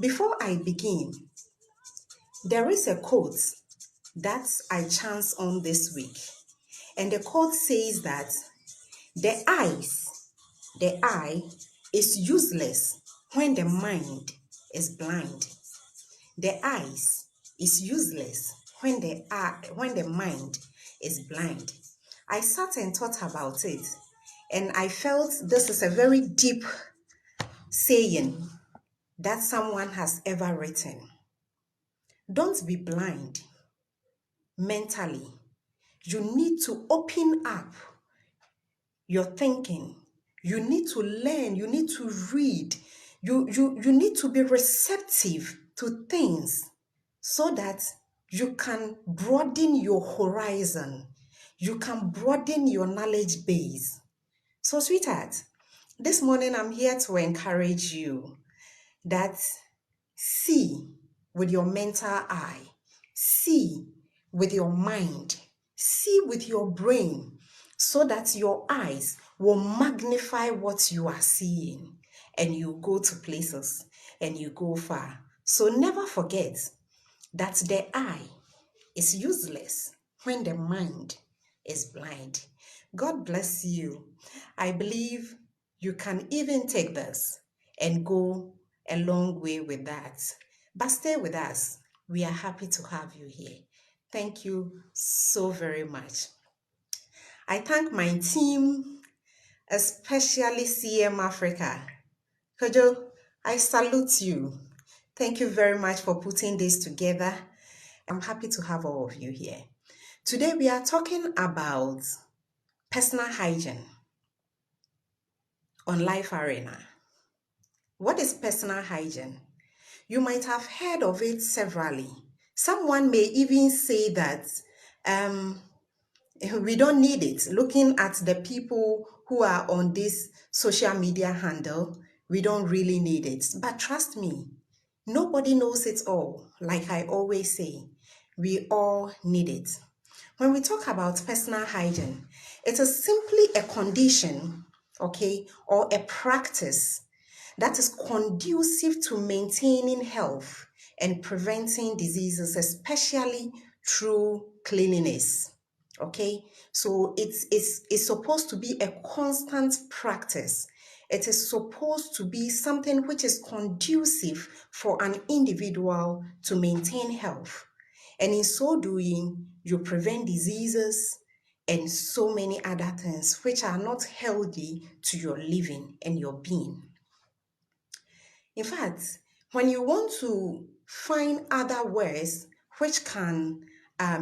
Before I begin, there is a quote that I chance on this week. And the quote says that the the eye is useless when the mind is blind. The eyes is useless when the mind is blind. I sat and thought about it, and I felt this is a very deep saying that someone has ever written. Don't be blind mentally. You need to open up your thinking. You need to learn. You need to read. You need to be receptive to things so that you can broaden your horizon. You can broaden your knowledge base. So, sweetheart, this morning I'm here to encourage you that see with your mental eye, see with your mind, see with your brain, so that your eyes will magnify what you are seeing and you go to places and you go far. So never forget that the eye is useless when the mind is blind. God bless you. I believe you can even take this and go a long way with that. But stay with us. We are happy to have you here. Thank you so very much. I thank my team, especially CM Africa. Kojo, I salute you. Thank you very much for putting this together. I'm happy to have all of you here. Today we are talking about personal hygiene on Life Arena. What is personal hygiene? You might have heard of it severally. Someone may even say that we don't need it. Looking at the people who are on this social media handle, we don't really need it. But trust me, nobody knows it all. Like I always say, we all need it. When we talk about personal hygiene, it is simply a condition, okay, or a practice that is conducive to maintaining health and preventing diseases, especially through cleanliness. Okay, so it's supposed to be a constant practice. It is supposed to be something which is conducive for an individual to maintain health. And in so doing, you prevent diseases and so many other things which are not healthy to your living and your being. In fact, when you want to find other words which can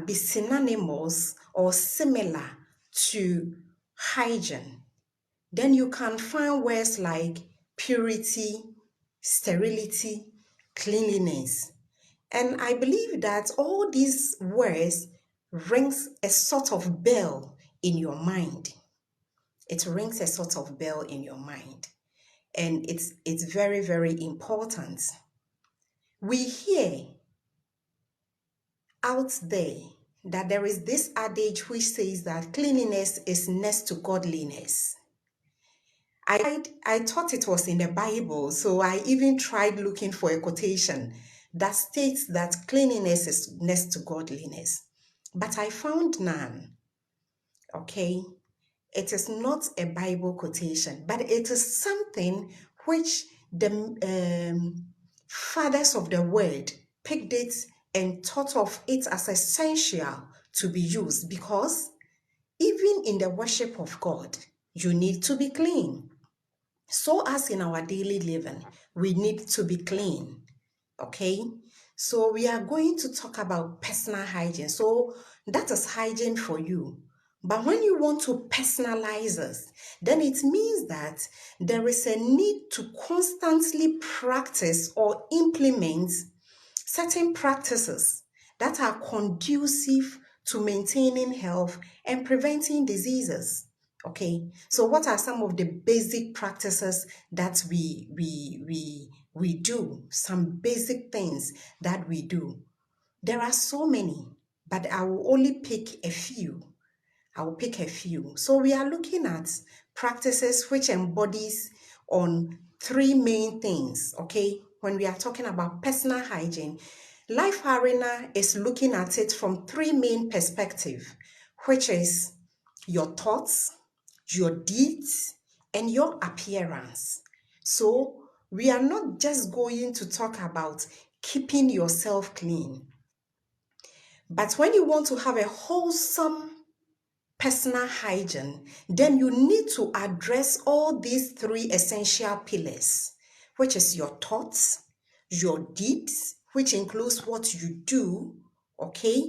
be synonymous or similar to hygiene, then you can find words like purity, sterility, cleanliness. And I believe that all these words rings a sort of bell in your mind. It rings a sort of bell in your mind. And it's very, very important. We hear out there that there is this adage which says that cleanliness is next to godliness. I thought it was in the Bible, so I even tried looking for a quotation that states that cleanliness is next to godliness. But I found none. Okay? It is not a Bible quotation, but it is something which the fathers of the word picked it and thought of it as essential to be used, because even in the worship of God, you need to be clean. So as in our daily living, we need to be clean. Okay? So we are going to talk about personal hygiene. So that is hygiene for you. But when you want to personalize us, then it means that there is a need to constantly practice or implement certain practices that are conducive to maintaining health and preventing diseases. Okay, so what are some of the basic practices that we do? Some basic things that we do. There are so many, but I will only pick a few. I will pick a few. So we are looking at practices which embodies on three main things. Okay, when we are talking about personal hygiene, Life Arena is looking at it from three main perspectives, which is your thoughts, your deeds, and your appearance. So we are not just going to talk about keeping yourself clean, but when you want to have a wholesome personal hygiene, then you need to address all these three essential pillars, which is your thoughts, your deeds, which includes what you do, okay,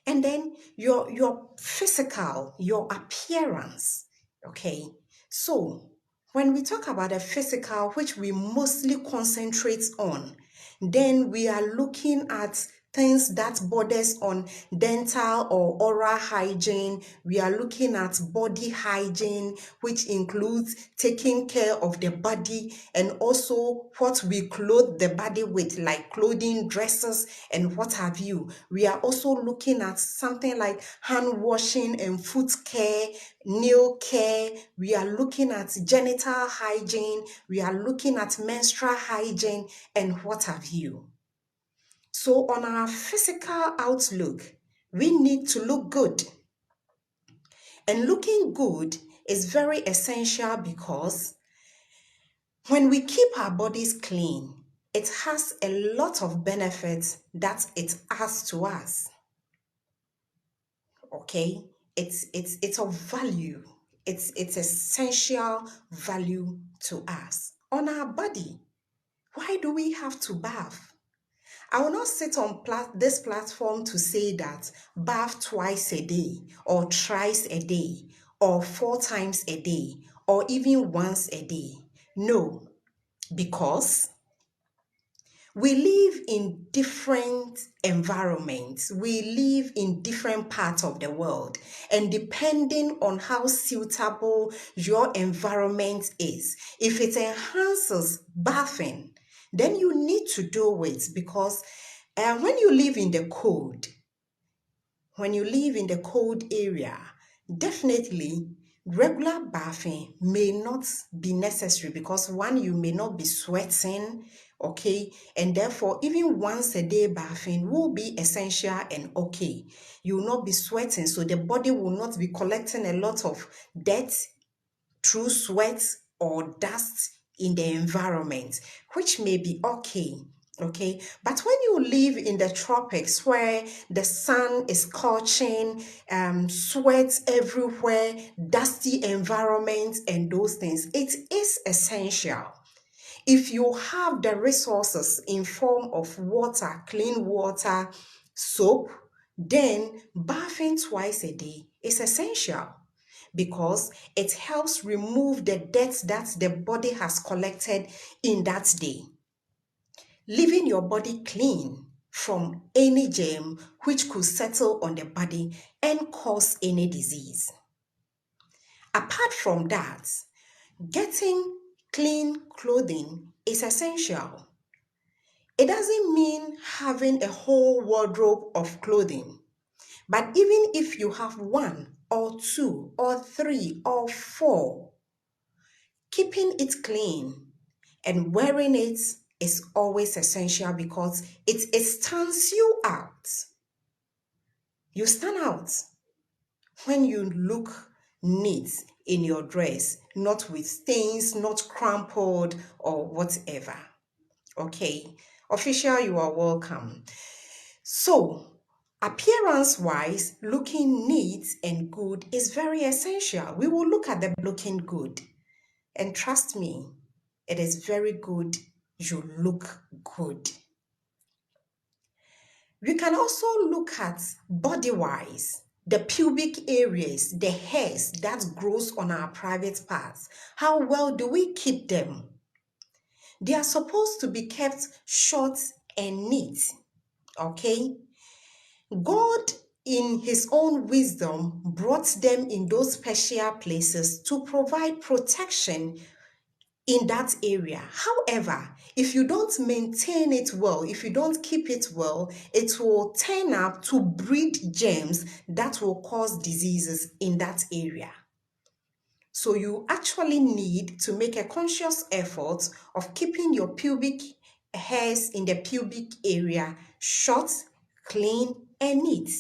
and then your physical, your appearance, okay. So when we talk about the physical, which we mostly concentrate on, then we are looking at things that borders on dental or oral hygiene. We are looking at body hygiene, which includes taking care of the body and also what we clothe the body with, like clothing, dresses, and what have you. We are also looking at something like hand washing and foot care, nail care. We are looking at genital hygiene. We are looking at menstrual hygiene and what have you. So on our physical outlook, we need to look good. And looking good is very essential because when we keep our bodies clean, it has a lot of benefits that it adds to us. Okay? It's of value. It's essential value to us. On our body, why do we have to bath? I will not sit on this platform to say that bath twice a day or thrice a day or 4 times a day or even once a day. No, because we live in different environments. We live in different parts of the world. And depending on how suitable your environment is, if it enhances bathing, then you need to do it because when you live in the cold, when you live in the cold area, definitely regular bathing may not be necessary because one, you may not be sweating, okay, and therefore even once a day bathing will be essential and okay. You will not be sweating, so the body will not be collecting a lot of dirt through sweat or dust in the environment, which may be okay. Okay, but when you live in the tropics where the sun is scorching, sweat everywhere, dusty environments, and those things, it is essential. If you have the resources in form of water, clean water, soap, then bathing twice a day is essential because it helps remove the dirt that the body has collected in that day, leaving your body clean from any germ which could settle on the body and cause any disease. Apart from that, getting clean clothing is essential. It doesn't mean having a whole wardrobe of clothing, but even if you have one or two or three or four, keeping it clean and wearing it is always essential because it stands you out. You stand out when you look neat in your dress, not with stains, not crumpled or whatever. Okay, official, you are welcome. So, appearance wise, looking neat and good is very essential. We will look at the looking good. And trust me, it is very good you look good. We can also look at body wise, the pubic areas, the hairs that grows on our private parts. How well do we keep them? They are supposed to be kept short and neat, okay? God, in his own wisdom, brought them in those special places to provide protection in that area. However, if you don't maintain it well, if you don't keep it well, it will turn up to breed germs that will cause diseases in that area. So you actually need to make a conscious effort of keeping your pubic hairs in the pubic area short, clean, and neat,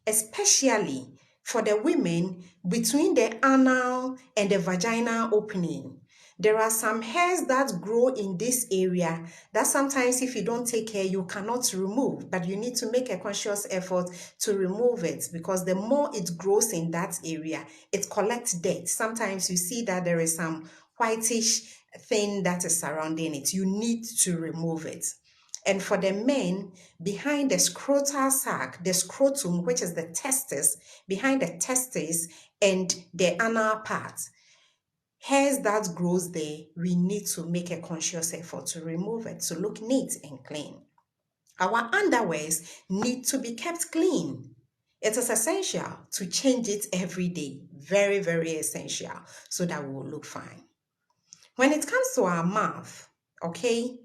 especially for the women between the anal and the vaginal opening. There are some hairs that grow in this area that sometimes if you don't take care, you cannot remove, but you need to make a conscious effort to remove it because the more it grows in that area, it collects dirt. Sometimes you see that there is some whitish thing that is surrounding it. You need to remove it. And for the men, behind the scrotal sac, the scrotum, which is the testis, behind the testis and the anal part, hairs that grows there, we need to make a conscious effort to remove it to look neat and clean. Our underwears need to be kept clean. It is essential to change it every day. Very, very essential so that we will look fine. When it comes to our mouth, okay,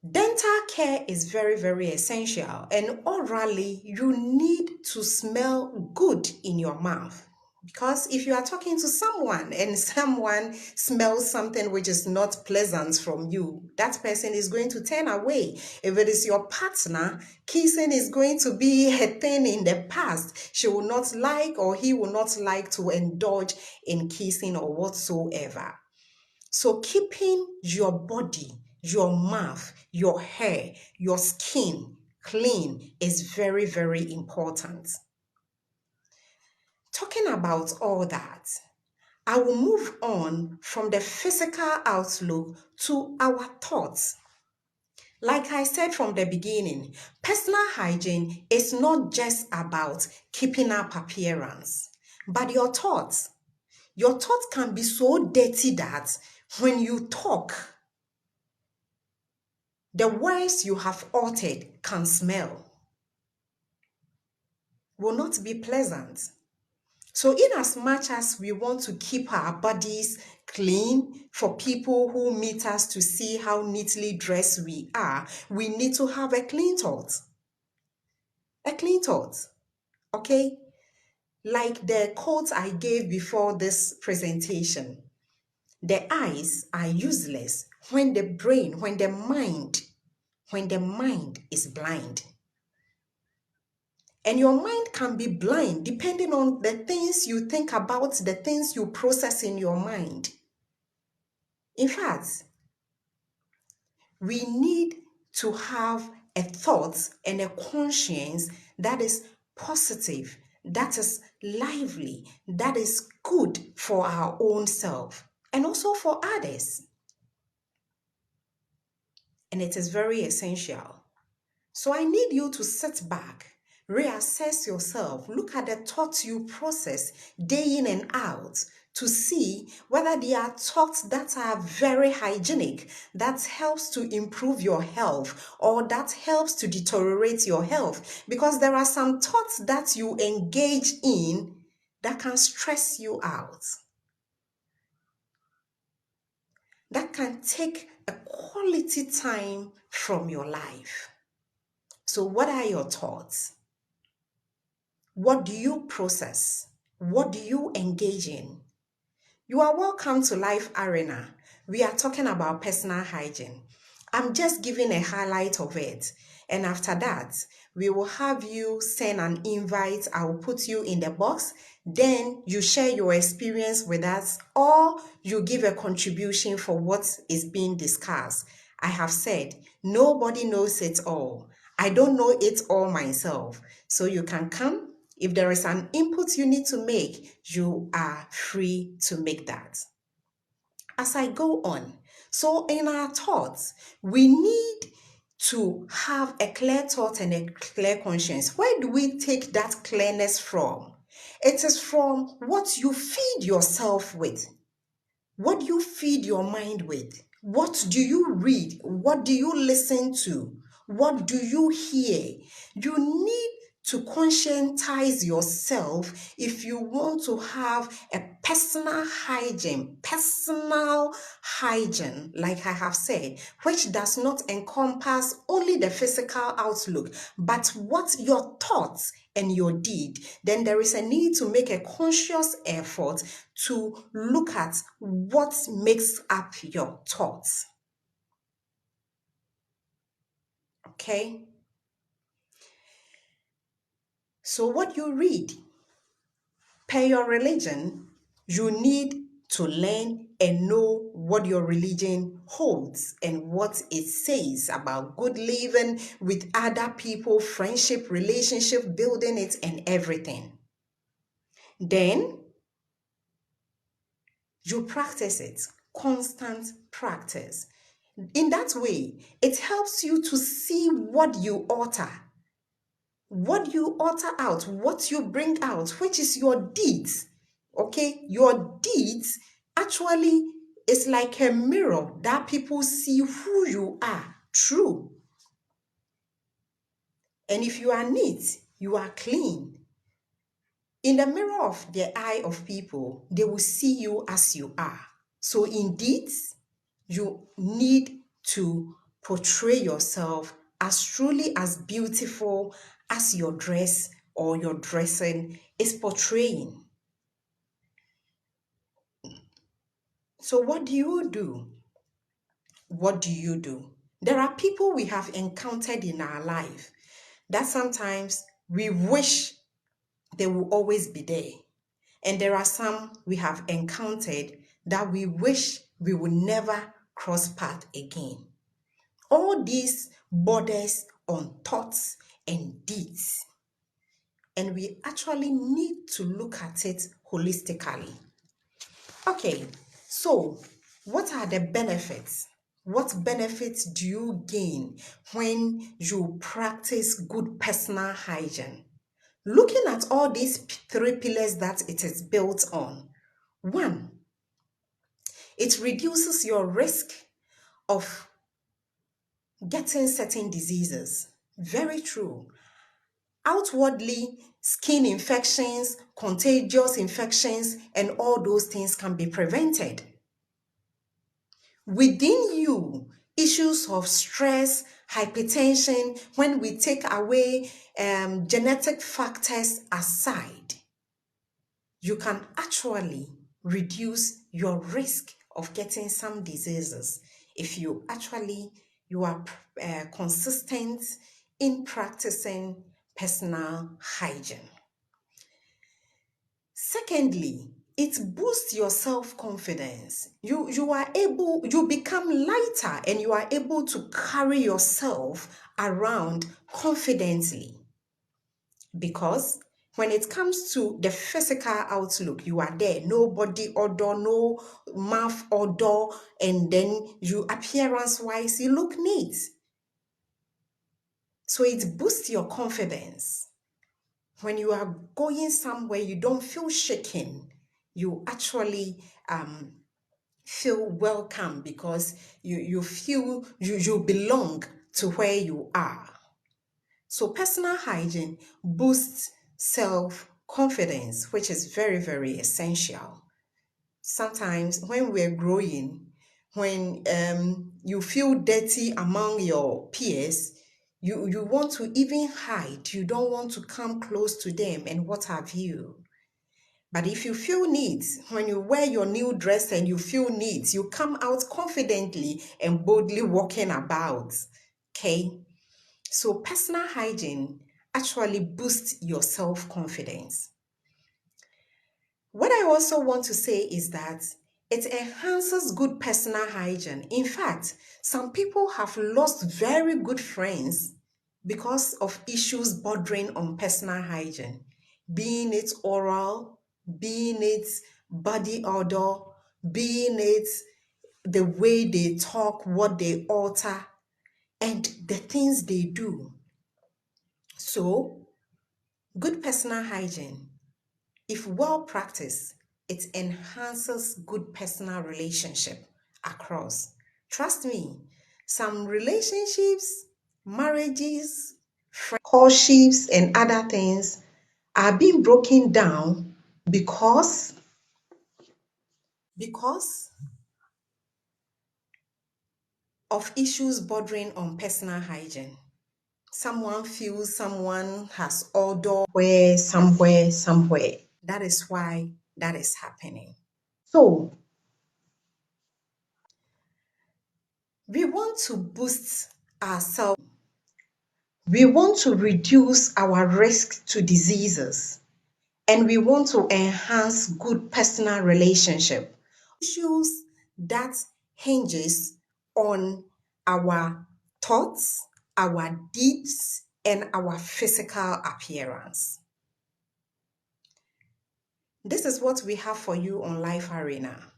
dental care is very, very essential, and orally, you need to smell good in your mouth. Because if you are talking to someone and someone smells something which is not pleasant from you, that person is going to turn away. If it is your partner, kissing is going to be a thing in the past. She will not like or he will not like to indulge in kissing or whatsoever. So keeping your body, your mouth, your hair, your skin clean is very, very important. Talking about all that, I will move on from the physical outlook to our thoughts. Like I said from the beginning, personal hygiene is not just about keeping up appearance, but your thoughts. Your thoughts can be so dirty that when you talk, the words you have uttered can smell, will not be pleasant. So in as much as we want to keep our bodies clean for people who meet us to see how neatly dressed we are, we need to have a clean thought. A clean thought, okay? Like the quote I gave before this presentation, the eyes are useless when the brain, when the mind is blind. And your mind can be blind depending on the things you think about, the things you process in your mind. In fact, we need to have a thought and a conscience that is positive, that is lively, that is good for our own self and also for others. And it is very essential. So I need you to sit back, reassess yourself, look at the thoughts you process day in and out to see whether they are thoughts that are very hygienic, that helps to improve your health or that helps to deteriorate your health. Because there are some thoughts that you engage in that can stress you out, that can take a quality time from your life. So what are your thoughts? What do you process? What do you engage in? You are welcome to Life Arena. We are talking about personal hygiene. I'm just giving a highlight of it. And after that, we will have you send an invite. I will put you in the box. Then you share your experience with us or you give a contribution for what is being discussed. I have said, nobody knows it all. I don't know it all myself. So you can come. If there is an input you need to make, you are free to make that. As I go on, so in our thoughts, we need to have a clear thought and a clear conscience. Where do we take that clearness from? It is from what you feed yourself with. What do you feed your mind with? What do you read? What do you listen to? What do you hear? You need to conscientize yourself if you want to have a personal hygiene, like I have said, which does not encompass only the physical outlook, but what your thoughts and your deed. Then there is a need to make a conscious effort to look at what makes up your thoughts. Okay? So, what you read per your religion, you need to learn and know what your religion holds and what it says about good living with other people, friendship, relationship, building it, and everything. Then you practice it, constant practice. In that way, it helps you to see what you utter out, what you bring out, which is your deeds. Okay, your deeds actually is like a mirror that people see who you are true. And if you are neat, you are clean. In the mirror of the eye of people, they will see you as you are. So, indeed, you need to portray yourself as truly as beautiful as your dress or your dressing is portraying. So, what do you do? What do you do? There are people we have encountered in our life that sometimes we wish they will always be there. And there are some we have encountered that we wish we would never cross path again. All these borders on thoughts and deeds. And we actually need to look at it holistically. Okay, so what are the benefits? What benefits do you gain when you practice good personal hygiene? Looking at all these three pillars that it is built on. One, it reduces your risk of getting certain diseases. Very true. Outwardly, skin infections, contagious infections, and all those things can be prevented. Within you, issues of stress, hypertension, when we take away genetic factors aside, you can actually reduce your risk of getting some diseases if you are consistent in practicing personal hygiene. Secondly, it boosts your self-confidence. You become lighter and you are able to carry yourself around confidently. Because when it comes to the physical outlook, you are there, no body odor, no mouth odor, and then you appearance wise, you look neat. So it boosts your confidence. When you are going somewhere, you don't feel shaken. You actually feel welcome because you feel you belong to where you are. So personal hygiene boosts self-confidence, which is very, very essential. Sometimes when we're growing, when you feel dirty among your peers, you want to even hide. You don't want to come close to them and what have you. But if you feel neat, when you wear your new dress and you feel neat, you come out confidently and boldly walking about. Okay? So personal hygiene actually boosts your self-confidence. What I also want to say is that it enhances good personal hygiene. In fact, some people have lost very good friends because of issues bordering on personal hygiene, being it oral, being it body odor, being it the way they talk, what they utter, and the things they do. So, good personal hygiene, if well practiced, it enhances good personal relationship across. Trust me, some relationships, marriages, courtships, and other things are being broken down because because of issues bordering on personal hygiene. Someone feels someone has odor where somewhere. That is why that is happening. So we want to boost ourselves. We want to reduce our risk to diseases, and we want to enhance good personal relationship. Issues that hinges on our thoughts, our deeds, and our physical appearance. This is what we have for you on Life Arena.